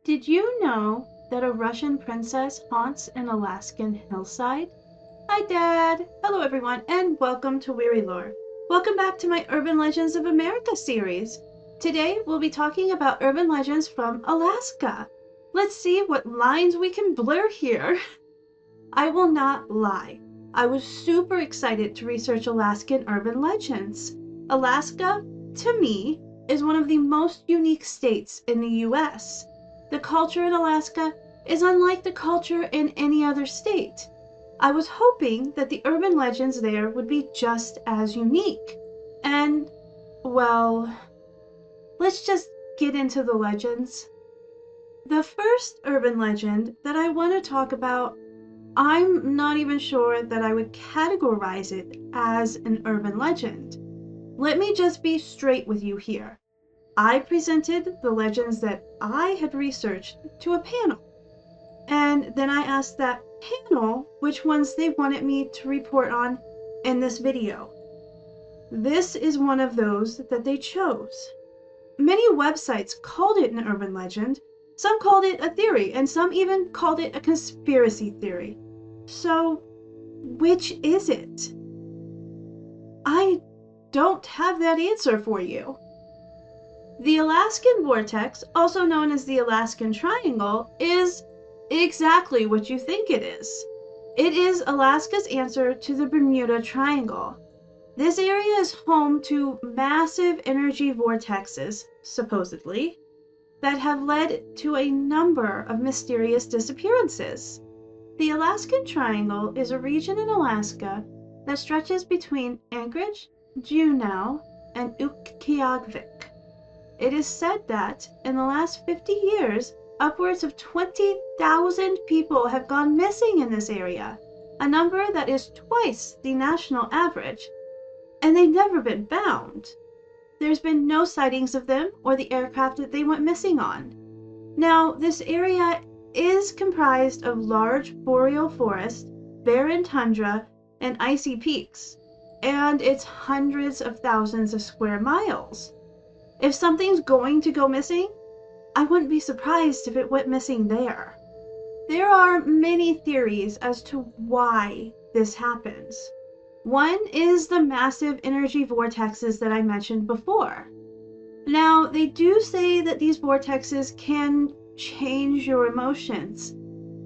Did you know that a Russian princess haunts an Alaskan hillside? Hi, Dad! Hello, everyone, and welcome to Weary Lore. Welcome back to my Urban Legends of America series. Today, we'll be talking about urban legends from Alaska. Let's see what lines we can blur here. I will not lie. I was super excited to research Alaskan urban legends. Alaska, to me, is one of the most unique states in the US. The culture in Alaska is unlike the culture in any other state. I was hoping that the urban legends there would be just as unique. And, well, let's just get into the legends. The first urban legend that I want to talk about, I'm not even sure that I would categorize it as an urban legend. Let me just be straight with you here. I presented the legends that I had researched to a panel, and then I asked that panel which ones they wanted me to report on in this video. This is one of those that they chose. Many websites called it an urban legend, some called it a theory, and some even called it a conspiracy theory. So, which is it? I don't have that answer for you. The Alaskan Vortex, also known as the Alaskan Triangle, is exactly what you think it is. It is Alaska's answer to the Bermuda Triangle. This area is home to massive energy vortexes, supposedly, that have led to a number of mysterious disappearances. The Alaskan Triangle is a region in Alaska that stretches between Anchorage, Juneau, and Utqiagvik. It is said that, in the last 50 years, upwards of 20,000 people have gone missing in this area, a number that is twice the national average, and they've never been found. There's been no sightings of them or the aircraft that they went missing on. Now, this area is comprised of large boreal forest, barren tundra, and icy peaks, and it's hundreds of thousands of square miles. If something's going to go missing, I wouldn't be surprised if it went missing there. There are many theories as to why this happens. One is the massive energy vortexes that I mentioned before. Now, they do say that these vortexes can change your emotions,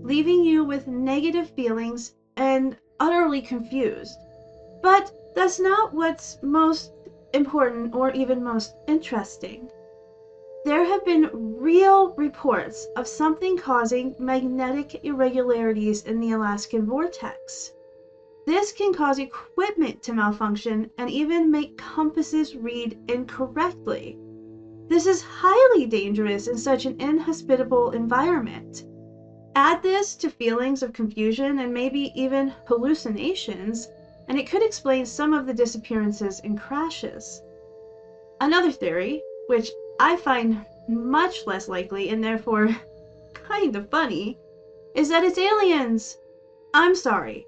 leaving you with negative feelings and utterly confused. But that's not what's most important or even most interesting. There have been real reports of something causing magnetic irregularities in the Alaskan vortex. This can cause equipment to malfunction and even make compasses read incorrectly. This is highly dangerous in such an inhospitable environment. Add this to feelings of confusion and maybe even hallucinations, and it could explain some of the disappearances and crashes. Another theory, which I find much less likely and therefore kind of funny, is that it's aliens. I'm sorry.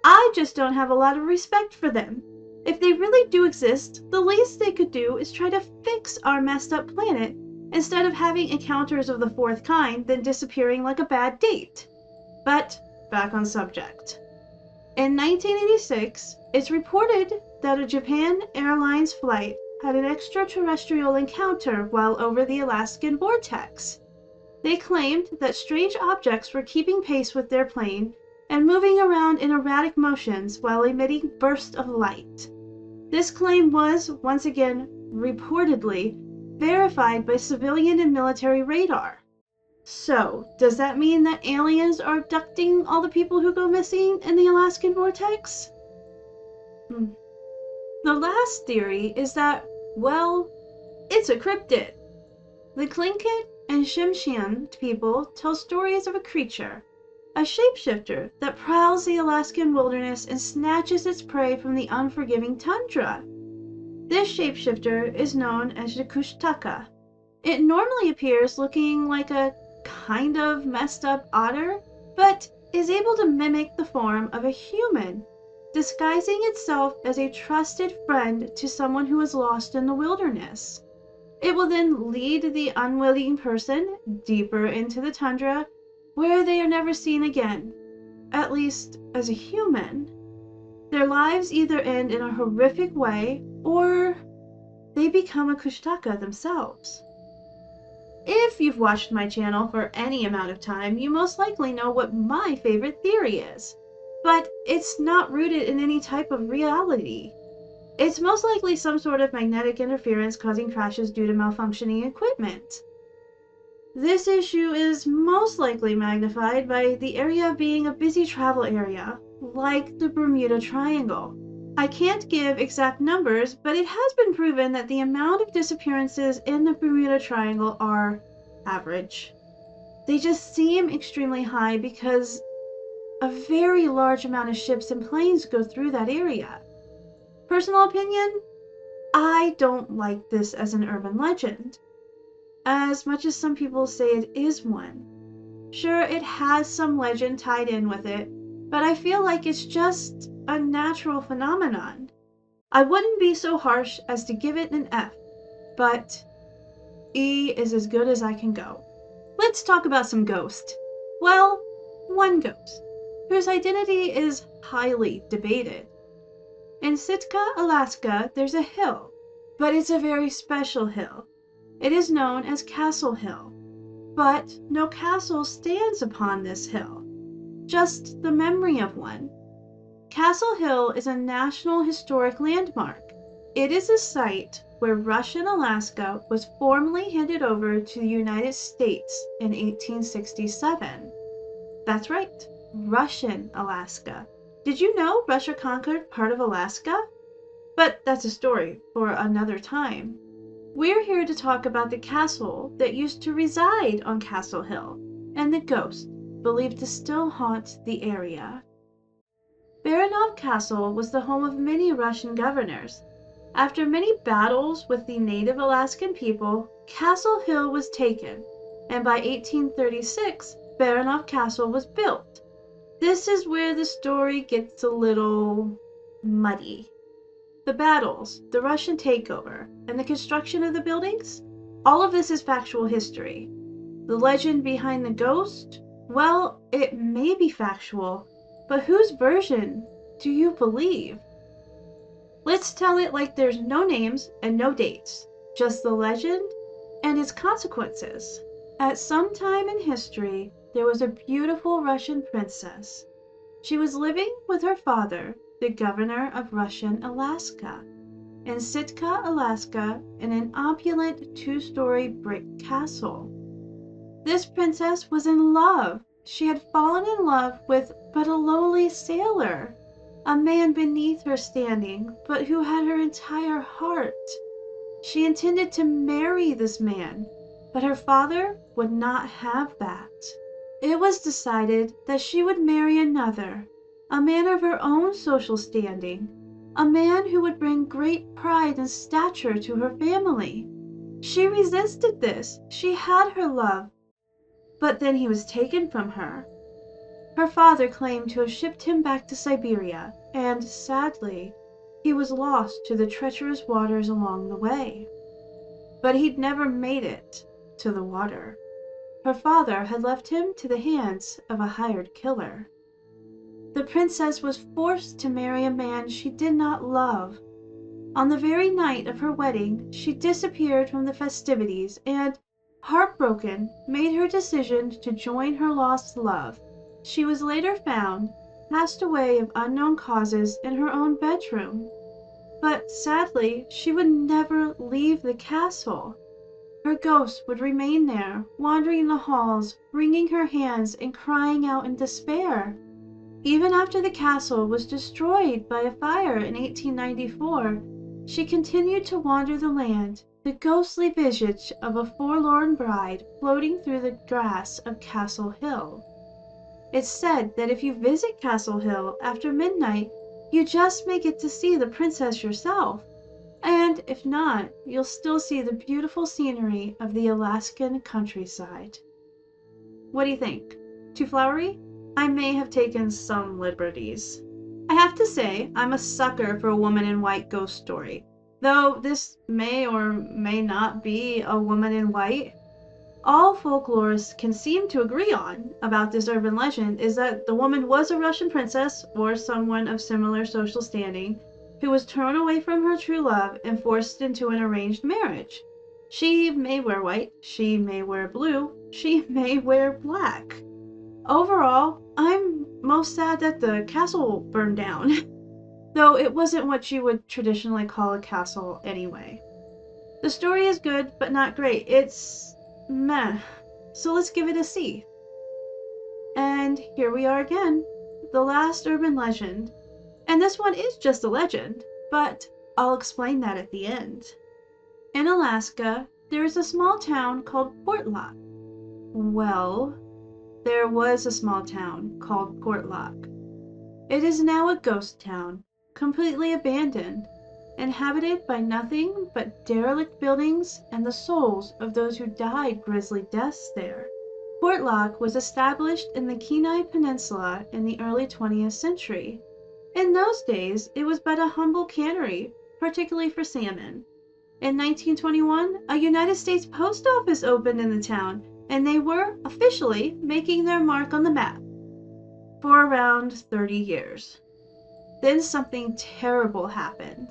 I just don't have a lot of respect for them. If they really do exist, the least they could do is try to fix our messed up planet instead of having encounters of the fourth kind then disappearing like a bad date. But back on subject. In 1986, it's reported that a Japan Airlines flight had an extraterrestrial encounter while over the Alaskan vortex. They claimed that strange objects were keeping pace with their plane and moving around in erratic motions while emitting bursts of light. This claim was, once again, reportedly verified by civilian and military radar. So, does that mean that aliens are abducting all the people who go missing in the Alaskan vortex? The last theory is that, well, it's a cryptid. The Tlingit and Tsimshian people tell stories of a creature, a shapeshifter that prowls the Alaskan wilderness and snatches its prey from the unforgiving tundra. This shapeshifter is known as Yakushtaka. It normally appears looking like a kind of messed up otter, but is able to mimic the form of a human, disguising itself as a trusted friend to someone who is lost in the wilderness. It will then lead the unwilling person deeper into the tundra, where they are never seen again, at least as a human. Their lives either end in a horrific way, or they become a kushtaka themselves. If you've watched my channel for any amount of time, you most likely know what my favorite theory is. But it's not rooted in any type of reality. It's most likely some sort of magnetic interference causing crashes due to malfunctioning equipment. This issue is most likely magnified by the area being a busy travel area, like the Bermuda Triangle. I can't give exact numbers, but it has been proven that the amount of disappearances in the Bermuda Triangle are average. They just seem extremely high because a very large amount of ships and planes go through that area. Personal opinion, I don't like this as an urban legend, as much as some people say it is one. Sure, it has some legend tied in with it, but I feel like it's just a natural phenomenon. I wouldn't be so harsh as to give it an F, but E is as good as I can go. Let's talk about some ghosts. Well, one ghost, whose identity is highly debated. In Sitka, Alaska, there's a hill, but it's a very special hill. It is known as Castle Hill, but no castle stands upon this hill, just the memory of one. Castle Hill is a National Historic Landmark. It is a site where Russian Alaska was formally handed over to the United States in 1867. That's right, Russian Alaska. Did you know Russia conquered part of Alaska? But that's a story for another time. We're here to talk about the castle that used to reside on Castle Hill and the ghost believed to still haunt the area. Baranov Castle was the home of many Russian governors. After many battles with the native Alaskan people, Castle Hill was taken, and by 1836, Baranov Castle was built. This is where the story gets a little muddy. The battles, the Russian takeover, and the construction of the buildings, all of this is factual history. The legend behind the ghost, well, it may be factual, but whose version do you believe? Let's tell it like there's no names and no dates, just the legend and its consequences. At some time in history, there was a beautiful Russian princess. She was living with her father, the governor of Russian Alaska, in Sitka, Alaska, in an opulent two-story brick castle. This princess was in love. She had fallen in love with but a lowly sailor, a man beneath her standing, but who had her entire heart. She intended to marry this man, but her father would not have that. It was decided that she would marry another, a man of her own social standing, a man who would bring great pride and stature to her family. She resisted this. She had her love, but then he was taken from her. Her father claimed to have shipped him back to Siberia, and sadly, he was lost to the treacherous waters along the way. But he'd never made it to the water. Her father had left him to the hands of a hired killer. The princess was forced to marry a man she did not love. On the very night of her wedding, she disappeared from the festivities and, heartbroken, made her decision to join her lost love. She was later found, passed away of unknown causes in her own bedroom. But sadly, she would never leave the castle. Her ghost would remain there, wandering the halls, wringing her hands and crying out in despair. Even after the castle was destroyed by a fire in 1894, she continued to wander the land, the ghostly visage of a forlorn bride floating through the grass of Castle Hill. It's said that if you visit Castle Hill after midnight, you just may get to see the princess yourself. And if not, you'll still see the beautiful scenery of the Alaskan countryside. What do you think? Too flowery? I may have taken some liberties. I have to say, I'm a sucker for a woman in white ghost story. Though this may or may not be a woman in white, all folklorists can seem to agree on about this urban legend is that the woman was a Russian princess or someone of similar social standing who was torn away from her true love and forced into an arranged marriage. She may wear white, she may wear blue, she may wear black. Overall, I'm most sad that the castle burned down, though it wasn't what you would traditionally call a castle anyway. The story is good, but not great. It's meh. So let's give it a C. And here we are again, the last urban legend. And this one is just a legend, but I'll explain that at the end. In Alaska, there is a small town called Portlock. Well, there was a small town called Portlock. It is now a ghost town, completely abandoned, inhabited by nothing but derelict buildings and the souls of those who died grisly deaths there. Portlock was established in the Kenai Peninsula in the early 20th century. In those days, it was but a humble cannery, particularly for salmon. In 1921, a United States post office opened in the town, and they were officially making their mark on the map for around 30 years. Then something terrible happened.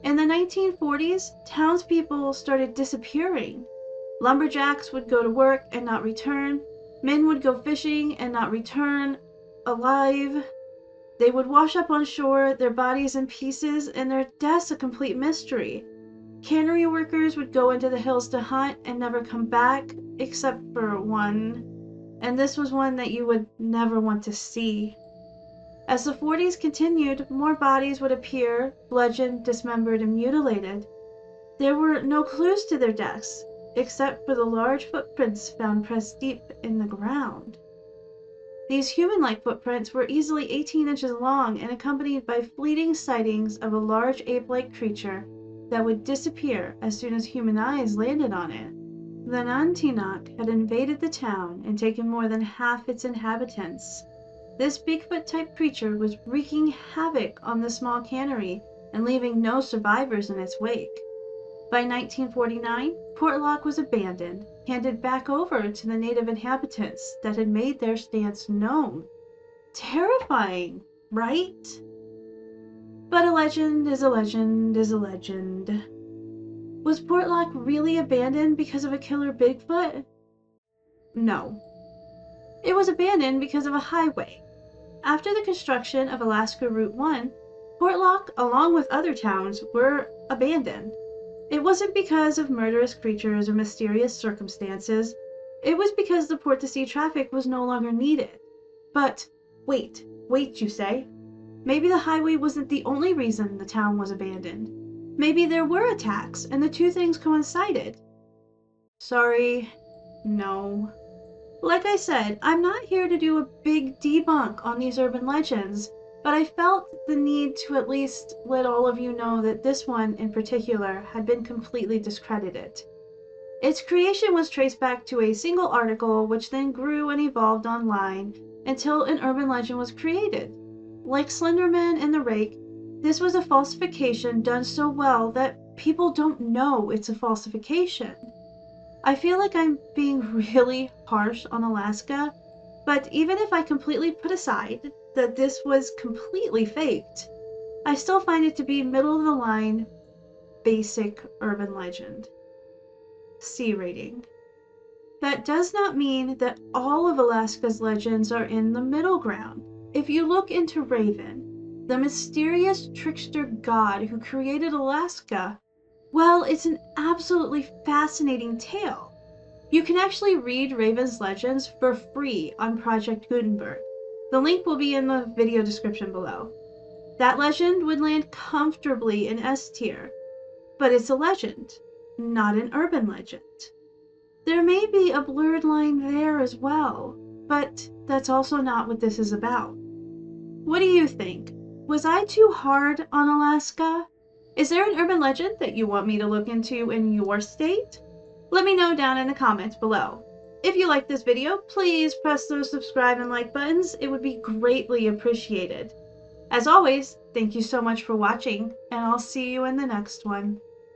In the 1940s, townspeople started disappearing. Lumberjacks would go to work and not return. Men would go fishing and not return alive. They would wash up on shore, their bodies in pieces, and their deaths a complete mystery. Cannery workers would go into the hills to hunt and never come back, except for one. And this was one that you would never want to see. As the 40s continued, more bodies would appear, bludgeoned, dismembered, and mutilated. There were no clues to their deaths, except for the large footprints found pressed deep in the ground. These human-like footprints were easily 18 inches long and accompanied by fleeting sightings of a large ape-like creature that would disappear as soon as human eyes landed on it. The Nantinak had invaded the town and taken more than half its inhabitants. This Bigfoot-type creature was wreaking havoc on the small cannery and leaving no survivors in its wake. By 1949, Portlock was abandoned, handed back over to the native inhabitants that had made their stance known. Terrifying, right? But a legend is a legend is a legend. Was Portlock really abandoned because of a killer Bigfoot? No. It was abandoned because of a highway. After the construction of Alaska Route 1, Portlock, along with other towns, were abandoned. It wasn't because of murderous creatures or mysterious circumstances. It was because the port-to-sea traffic was no longer needed. But wait, you say? Maybe the highway wasn't the only reason the town was abandoned. Maybe there were attacks and the two things coincided. Sorry, no. Like I said, I'm not here to do a big debunk on these urban legends, but I felt the need to at least let all of you know that this one in particular had been completely discredited. Its creation was traced back to a single article which then grew and evolved online until an urban legend was created. Like Slenderman and the Rake, this was a falsification done so well that people don't know it's a falsification. I feel like I'm being really harsh on Alaska, but even if I completely put aside that this was completely faked, I still find it to be middle of the line, basic urban legend. C rating. That does not mean that all of Alaska's legends are in the middle ground. If you look into Raven, the mysterious trickster god who created Alaska, well, it's an absolutely fascinating tale. You can actually read Raven's legends for free on Project Gutenberg. The link will be in the video description below. That legend would land comfortably in S tier, but it's a legend, not an urban legend. There may be a blurred line there as well, but that's also not what this is about. What do you think? Was I too hard on Alaska? Is there an urban legend that you want me to look into in your state? Let me know down in the comments below. If you liked this video, please press those subscribe and like buttons. It would be greatly appreciated. As always, Thank you so much for watching, and I'll see you in the next one.